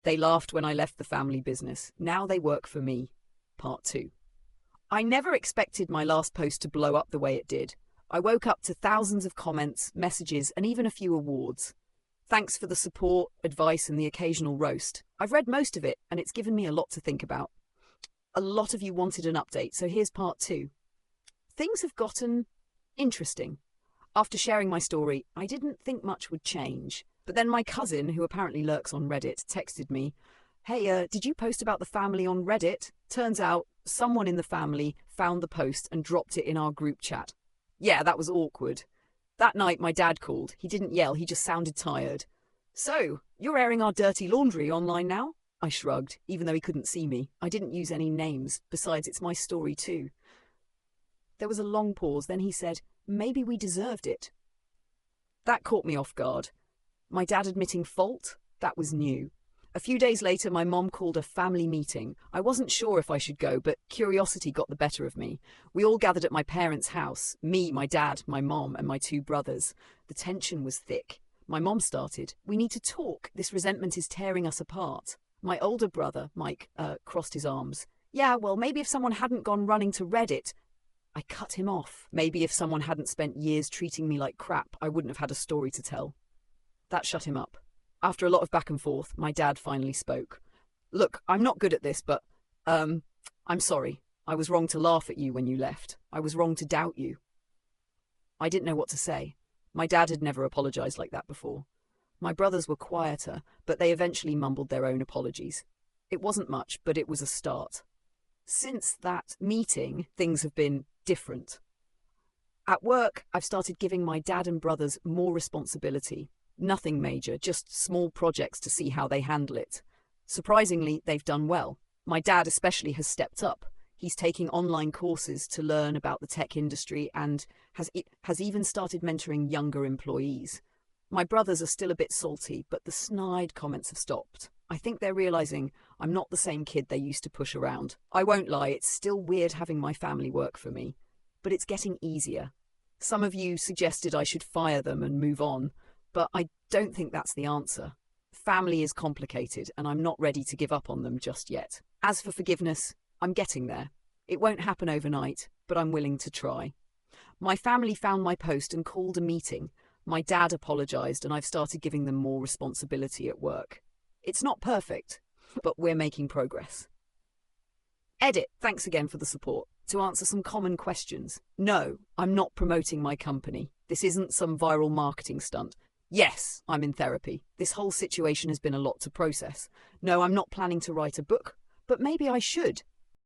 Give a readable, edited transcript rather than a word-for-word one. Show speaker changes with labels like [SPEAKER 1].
[SPEAKER 1] They laughed when I left the family business. Now they work for me. Part 2. I never expected my last post to blow up the way it did. I woke up to thousands of comments, messages, and even a few awards. Thanks for the support, advice, and the occasional roast. I've read most of it, and it's given me a lot to think about. A lot of you wanted an update, so here's part 2. Things have gotten interesting. After sharing my story, I didn't think much would change. But then my cousin, who apparently lurks on Reddit, texted me, "Hey, did you post about the family on Reddit?" Turns out, someone in the family found the post and dropped it in our group chat. Yeah, that was awkward. That night, my dad called. He didn't yell, he just sounded tired. "So, you're airing our dirty laundry online now?" I shrugged, even though he couldn't see me. I didn't use any names. Besides, it's my story too. There was a long pause, then he said, "Maybe we deserved it." That caught me off guard. My dad admitting fault? That was new. A few days later, my mom called a family meeting. I wasn't sure if I should go, but curiosity got the better of me. We all gathered at my parents' house. Me, my dad, my mom, and my 2 brothers. The tension was thick. My mom started, "We need to talk. This resentment is tearing us apart." My older brother, Mike, crossed his arms. "Yeah, well, maybe if someone hadn't gone running to Reddit." I cut him off. Maybe if someone hadn't spent years treating me like crap, I wouldn't have had a story to tell. That shut him up. After a lot of back and forth, my dad finally spoke. "Look, I'm not good at this, but, I'm sorry. I was wrong to laugh at you when you left. I was wrong to doubt you." I didn't know what to say. My dad had never apologized like that before. My brothers were quieter, but they eventually mumbled their own apologies. It wasn't much, but it was a start. Since that meeting, things have been different. At work, I've started giving my dad and brothers more responsibility. Nothing major, just small projects to see how they handle it. Surprisingly, they've done well. My dad especially has stepped up. He's taking online courses to learn about the tech industry and has even started mentoring younger employees. My brothers are still a bit salty, but the snide comments have stopped. I think they're realizing I'm not the same kid they used to push around. I won't lie, it's still weird having my family work for me, but it's getting easier. Some of you suggested I should fire them and move on, but I don't think that's the answer. Family is complicated, and I'm not ready to give up on them just yet. As for forgiveness, I'm getting there. It won't happen overnight, but I'm willing to try. My family found my post and called a meeting. My dad apologized, and I've started giving them more responsibility at work. It's not perfect, but we're making progress. Edit, thanks again for the support. To answer some common questions. No, I'm not promoting my company. This isn't some viral marketing stunt. Yes, I'm in therapy. This whole situation has been a lot to process. No, I'm not planning to write a book, but maybe I should.